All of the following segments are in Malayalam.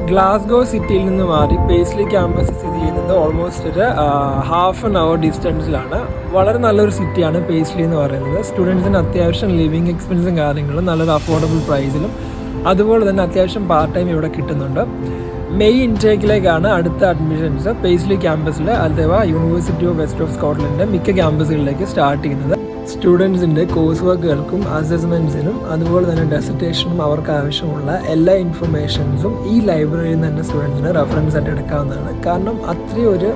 ഗ്ലാസ്ഗോ സിറ്റിയിൽ നിന്ന് മാറി പേസ്ലി ക്യാമ്പസ് സ്ഥിതി ചെയ്യുന്നത് ഓൾമോസ്റ്റ് ഒരു ഹാഫ് ആൻ അവർ ഡിസ്റ്റൻസിലാണ്. വളരെ നല്ലൊരു സിറ്റിയാണ് പേസ്ലി എന്ന് പറയുന്നത്. സ്റ്റുഡൻസിന് അത്യാവശ്യം ലിവിങ് എക്സ്പെൻസും കാര്യങ്ങളും നല്ലൊരു അഫോർഡബിൾ പ്രൈസിലും അതുപോലെ തന്നെ അത്യാവശ്യം പാർട്ട് ടൈം ഇവിടെ കിട്ടുന്നുണ്ട്. മെയ് ഇൻടേക്കിലേക്കാണ് അടുത്ത അഡ്മിഷൻസ് പേസ്ലി ക്യാമ്പസിൽ അഥവാ യൂണിവേഴ്സിറ്റി ഓഫ് വെസ്റ്റ് ഓഫ് സ്കോട്ട്ലൻഡിൻ്റെ മിക്ക ക്യാമ്പസുകളിലേക്ക് സ്റ്റാർട്ട് ചെയ്യുന്നത്. സ്റ്റുഡൻസിൻ്റെ കോഴ്സ് വർക്കുകൾക്കും അസസ്മെൻറ്റ്സിനും അതുപോലെ തന്നെ ഡെസർട്ടേഷനും അവർക്ക് ആവശ്യമുള്ള എല്ലാ ഇൻഫർമേഷൻസും ഈ ലൈബ്രറിയിൽ നിന്ന് തന്നെ സ്റ്റുഡൻസിന് റെഫറൻസ് ആയിട്ട് എടുക്കാവുന്നതാണ്. കാരണം അത്രയും ഒരു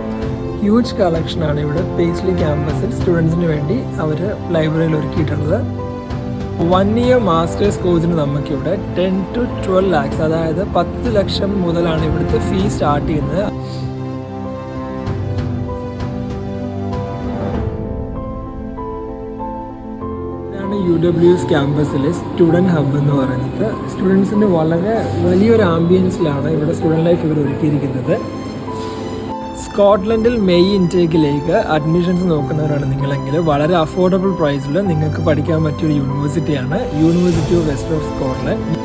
ഹ്യൂജ് കളക്ഷനാണ് ഇവിടെ പേസ്ലി ക്യാമ്പസിൽ സ്റ്റുഡൻസിന് വേണ്ടി അവർ ലൈബ്രറിയിൽ ഒരുക്കിയിട്ടുള്ളത്. 1 ഇയർ മാസ്റ്റേഴ്സ് കോഴ്സിന് നമുക്കിവിടെ 10 to 12 lakhs, അതായത് 10 ലക്ഷം മുതലാണ് ഇവിടുത്തെ ഫീ സ്റ്റാർട്ട് ചെയ്യുന്നത്. UWS ക്യാമ്പസിലെ സ്റ്റുഡൻറ്റ് ഹബ്ബ് എന്ന് പറയുന്നത് സ്റ്റുഡൻസിന് വളരെ വലിയൊരു ആംബിയൻസിലാണ് ഇവിടെ സ്റ്റുഡൻറ്റ് ലൈഫ് ഇവർ ഒരുക്കിയിരിക്കുന്നത്. സ്കോട്ട്ലൻഡിൽ മെയ് ഇൻടേക്കിലേക്ക് അഡ്മിഷൻസ് നോക്കുന്നവരാണ് നിങ്ങളെങ്കിൽ വളരെ അഫോർഡബിൾ പ്രൈസിൽ നിങ്ങൾക്ക് പഠിക്കാൻ പറ്റിയൊരു യൂണിവേഴ്സിറ്റിയാണ് university of West of Scotland.